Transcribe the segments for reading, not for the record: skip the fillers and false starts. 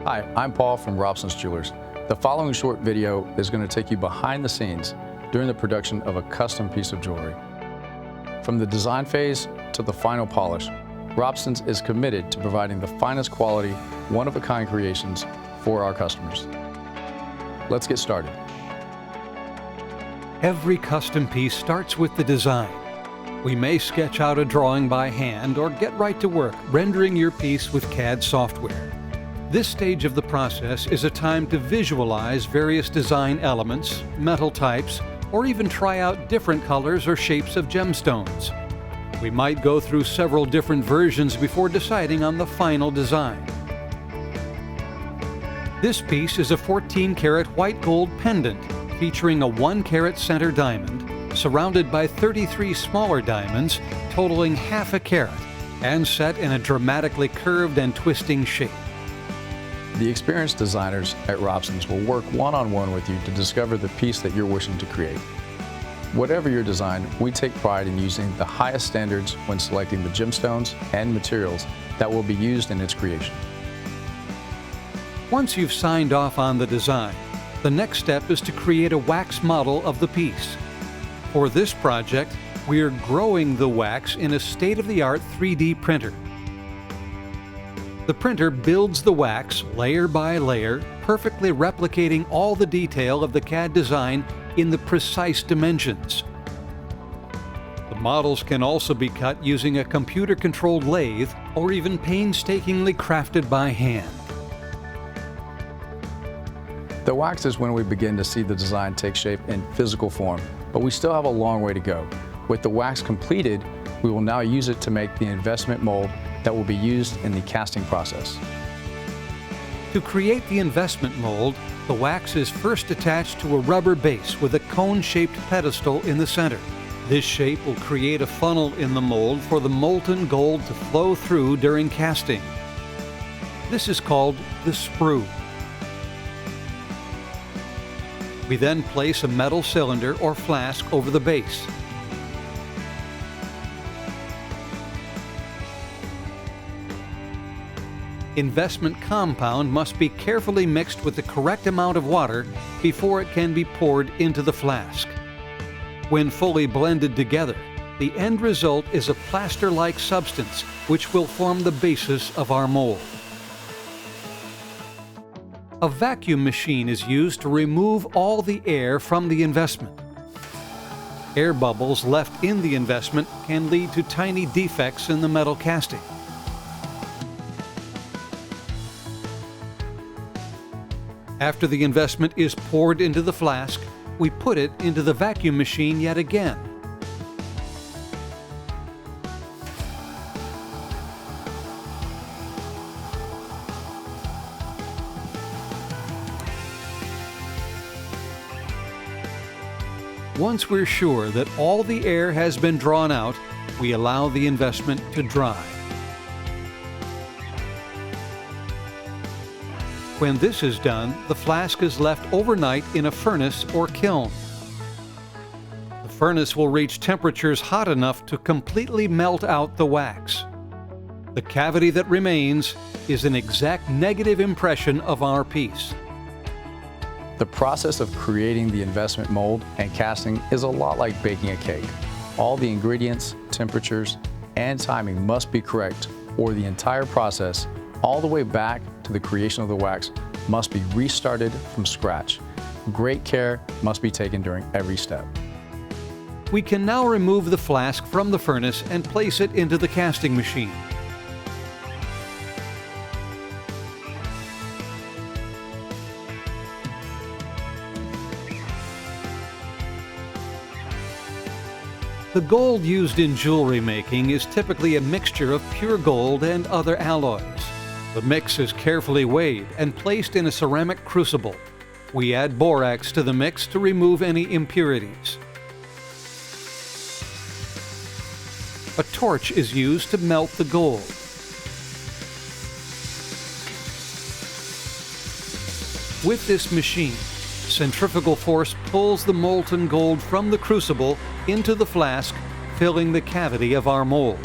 Hi, I'm Paul from Robson's Jewelers. The following short video is going to take you behind the scenes during the production of a custom piece of jewelry. From the design phase to the final polish, Robson's is committed to providing the finest quality, one-of-a-kind creations for our customers. Let's get started. Every custom piece starts with the design. We may sketch out a drawing by hand or get right to work rendering your piece with CAD software. This stage of the process is a time to visualize various design elements, metal types, or even try out different colors or shapes of gemstones. We might go through several different versions before deciding on the final design. This piece is a 14-karat white gold pendant featuring a 1-carat center diamond surrounded by 33 smaller diamonds totaling half a carat and set in a dramatically curved and twisting shape. The experienced designers at Robson's will work one-on-one with you to discover the piece that you're wishing to create. Whatever your design, we take pride in using the highest standards when selecting the gemstones and materials that will be used in its creation. Once you've signed off on the design, the next step is to create a wax model of the piece. For this project, we're growing the wax in a state-of-the-art 3D printer. The printer builds the wax layer by layer, perfectly replicating all the detail of the CAD design in the precise dimensions. The models can also be cut using a computer-controlled lathe or even painstakingly crafted by hand. The wax is when we begin to see the design take shape in physical form, but we still have a long way to go. With the wax completed, we will now use it to make the investment mold that will be used in the casting process. To create the investment mold, the wax is first attached to a rubber base with a cone-shaped pedestal in the center. This shape will create a funnel in the mold for the molten gold to flow through during casting. This is called the sprue. We then place a metal cylinder or flask over the base. Investment compound must be carefully mixed with the correct amount of water before it can be poured into the flask. When fully blended together, the end result is a plaster-like substance which will form the basis of our mold. A vacuum machine is used to remove all the air from the investment. Air bubbles left in the investment can lead to tiny defects in the metal casting. After the investment is poured into the flask, we put it into the vacuum machine yet again. Once we're sure that all the air has been drawn out, we allow the investment to dry. When this is done, the flask is left overnight in a furnace or kiln. The furnace will reach temperatures hot enough to completely melt out the wax. The cavity that remains is an exact negative impression of our piece. The process of creating the investment mold and casting is a lot like baking a cake. All the ingredients, temperatures, and timing must be correct, or the entire process, all the way back to the creation of the wax, must be restarted from scratch. Great care must be taken during every step. We can now remove the flask from the furnace and place it into the casting machine. The gold used in jewelry making is typically a mixture of pure gold and other alloys. The mix is carefully weighed and placed in a ceramic crucible. We add borax to the mix to remove any impurities. A torch is used to melt the gold. With this machine, centrifugal force pulls the molten gold from the crucible into the flask, filling the cavity of our mold.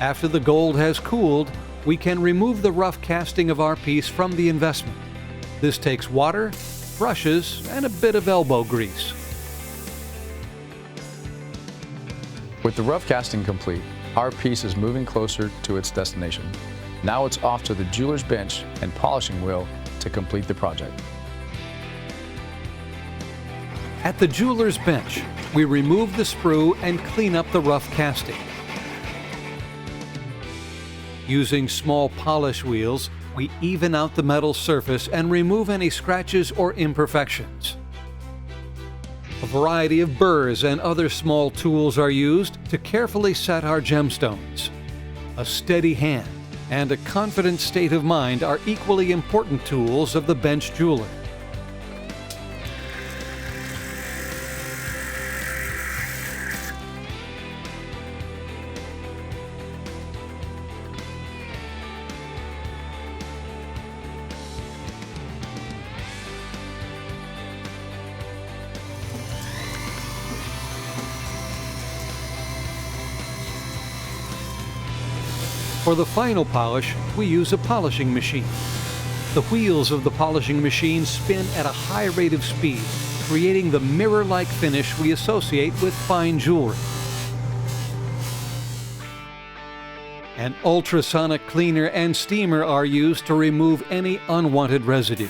After the gold has cooled, we can remove the rough casting of our piece from the investment. This takes water, brushes, and a bit of elbow grease. With the rough casting complete, our piece is moving closer to its destination. Now it's off to the jeweler's bench and polishing wheel to complete the project. At the jeweler's bench, we remove the sprue and clean up the rough casting. Using small polish wheels, we even out the metal surface and remove any scratches or imperfections. A variety of burrs and other small tools are used to carefully set our gemstones. A steady hand and a confident state of mind are equally important tools of the bench jeweler. For the final polish, we use a polishing machine. The wheels of the polishing machine spin at a high rate of speed, creating the mirror-like finish we associate with fine jewelry. An ultrasonic cleaner and steamer are used to remove any unwanted residue.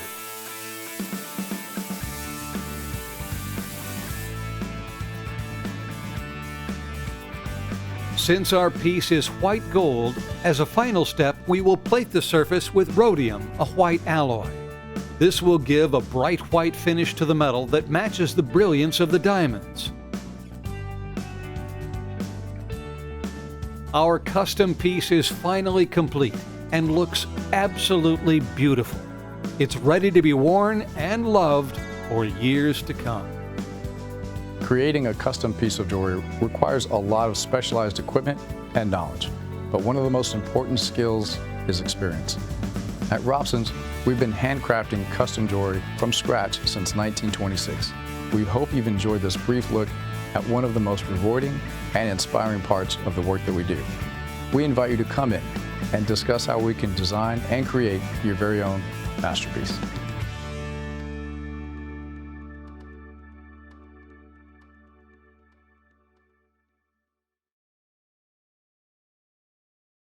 Since our piece is white gold, as a final step, we will plate the surface with rhodium, a white alloy. This will give a bright white finish to the metal that matches the brilliance of the diamonds. Our custom piece is finally complete and looks absolutely beautiful. It's ready to be worn and loved for years to come. Creating a custom piece of jewelry requires a lot of specialized equipment and knowledge, but one of the most important skills is experience. At Robson's, we've been handcrafting custom jewelry from scratch since 1926. We hope you've enjoyed this brief look at one of the most rewarding and inspiring parts of the work that we do. We invite you to come in and discuss how we can design and create your very own masterpiece.